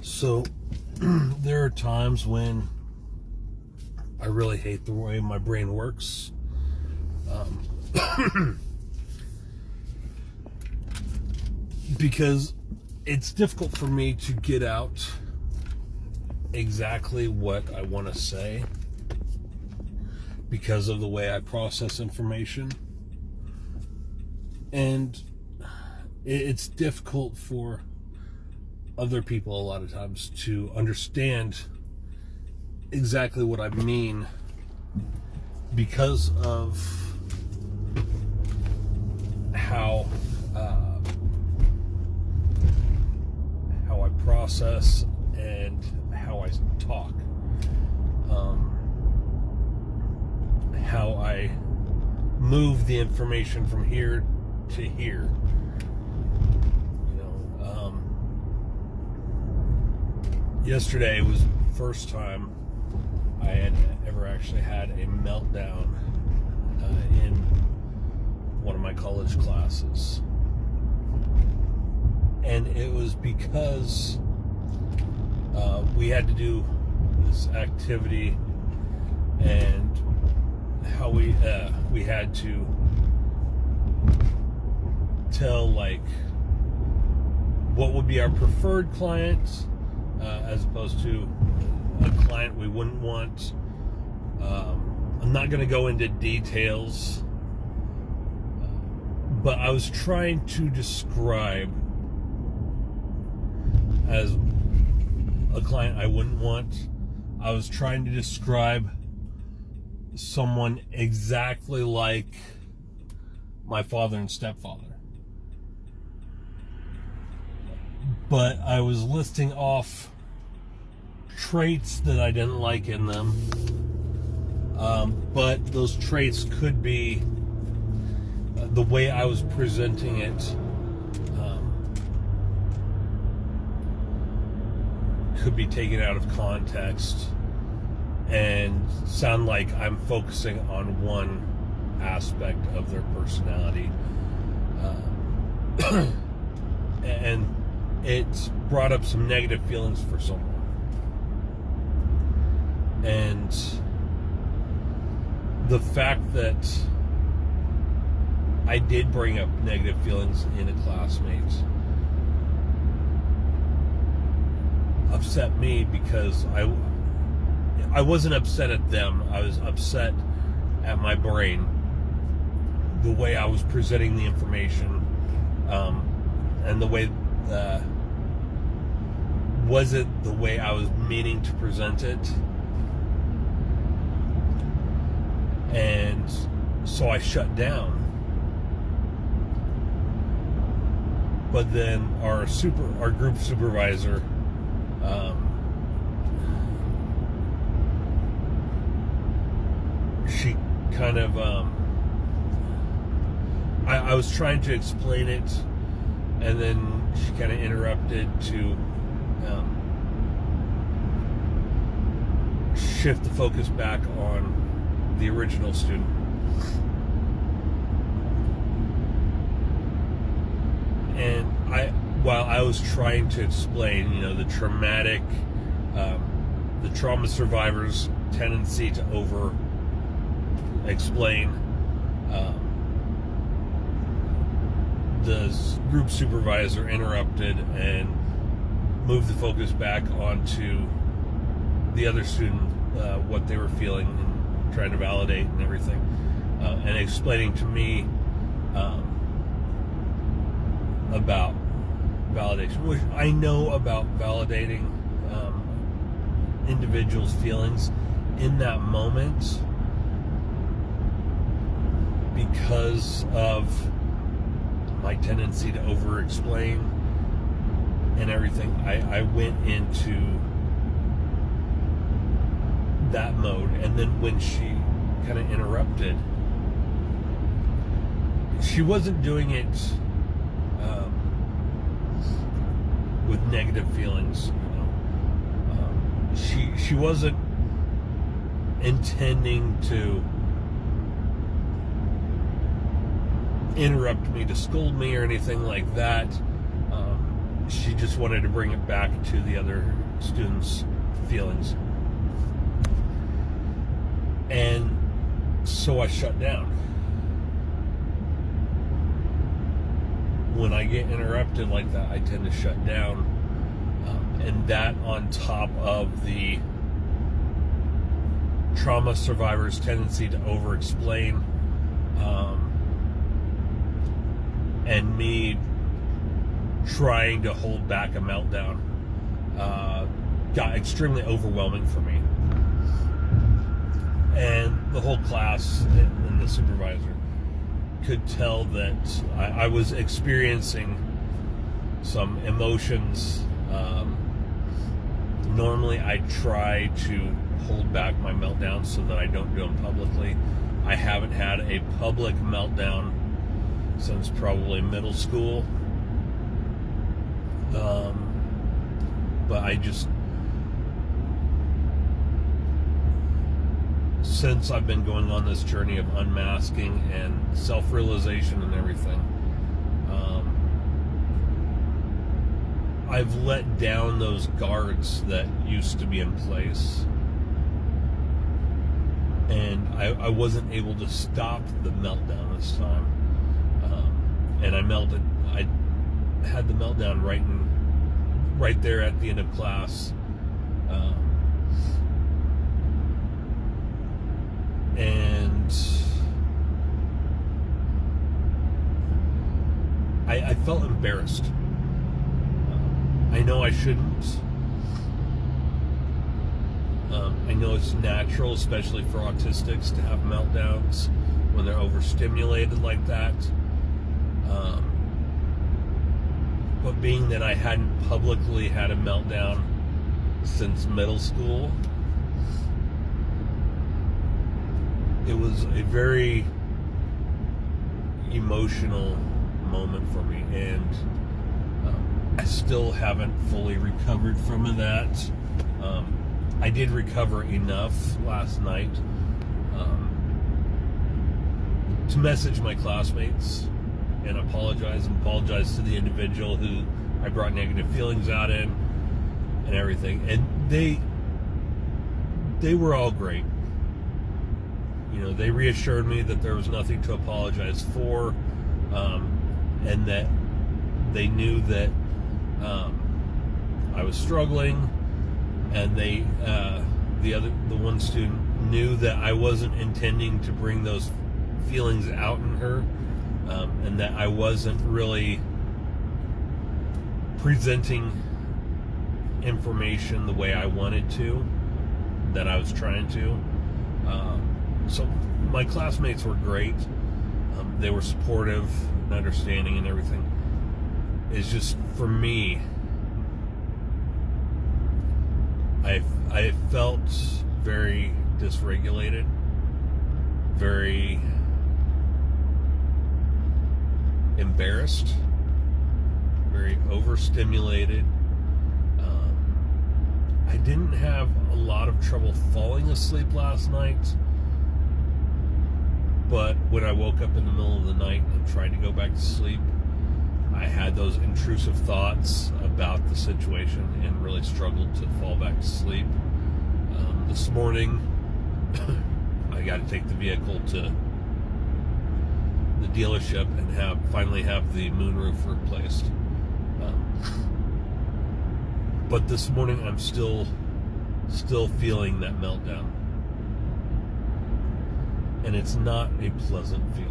So there are times when I really hate the way my brain works. Because it's difficult for me to get out exactly what I want to say because of the way I process information. And it's difficult for other people a lot of times to understand exactly what I mean because of how I process and how I talk, how I move the information from here to here. Yesterday was the first time I had ever actually had a meltdown in one of my college classes. And it was because we had to do this activity, and how we had to tell what would be our preferred client as opposed to a client we wouldn't want. I'm not going to go into details, but I was trying to describe as a client I wouldn't want. I was trying to describe someone exactly like my father and stepfather. But I was listing off traits that I didn't like in them. But those traits could be the way I was presenting it. Could be taken out of context and sound like I'm focusing on one aspect of their personality. And it brought up some negative feelings for someone. And the fact that I did bring up negative feelings in a classmate upset me, because I wasn't upset at them. I was upset at my brain, the way I was presenting the information, and the way was it the way I was meaning to present it. And so I shut down. But then our group supervisor she kind of I was trying to explain it, and then she kind of interrupted to shift the focus back on the original student. And while I was trying to explain, the trauma survivor's tendency to over explain, the group supervisor interrupted and moved the focus back onto the other student, what they were feeling, and trying to validate and everything, and explaining to me about validation, which I know about validating individuals' feelings in that moment because of my tendency to over-explain and everything. I went into that mode, and then when she kind of interrupted, she wasn't doing it with negative feelings. She wasn't intending to interrupt me to scold me or anything like that. she just wanted to bring it back to the other students' feelings. And so I shut down. When I get interrupted like that, I tend to shut down. And that on top of the trauma survivor's tendency to over-explain, and me trying to hold back a meltdown, got extremely overwhelming for me. And the whole class and the supervisor could tell that I was experiencing some emotions. Normally I try to hold back my meltdowns so that I don't do them publicly. I haven't had a public meltdown since probably middle school. But I just, since I've been going on this journey of unmasking and self-realization and everything, I've let down those guards that used to be in place, and I wasn't able to stop the meltdown this time. And I had the meltdown right there at the end of class. And I felt embarrassed. I know I shouldn't. I know it's natural, especially for autistics, to have meltdowns when they're overstimulated like that. But being that I hadn't publicly had a meltdown since middle school, it was a very emotional moment for me, and I still haven't fully recovered from that. I did recover enough last night to message my classmates and apologize to the individual who I brought negative feelings out in and everything. And they were all great. You know, they reassured me that there was nothing to apologize for, and that they knew that I was struggling, and the one student knew that I wasn't intending to bring those feelings out in her, and that I wasn't really presenting information the way I wanted to, that I was trying to. So my classmates were great. They were supportive and understanding and everything. It's just, for me, I felt very dysregulated, very embarrassed, very overstimulated. I didn't have a lot of trouble falling asleep last night, but when I woke up in the middle of the night and tried to go back to sleep, I had those intrusive thoughts about the situation and really struggled to fall back to sleep. This morning, I got to take the vehicle to the dealership and finally have the moonroof replaced. But this morning, I'm still feeling that meltdown, and it's not a pleasant feeling.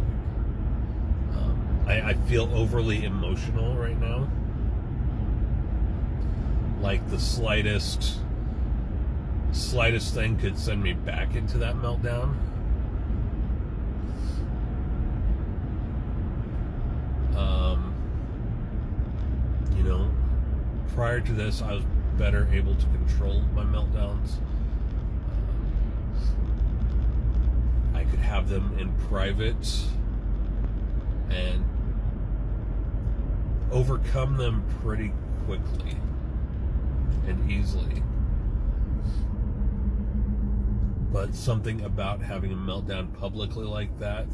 I feel overly emotional right now. Like the slightest thing could send me back into that meltdown. You know, prior to this, I was better able to control my meltdowns. I could have them in private and overcome them pretty quickly and easily. But something about having a meltdown publicly like that,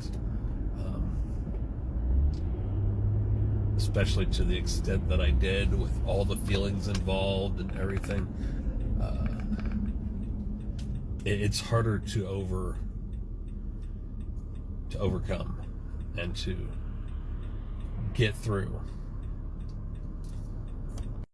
especially to the extent that I did, with all the feelings involved and everything. It's harder to overcome and to get through.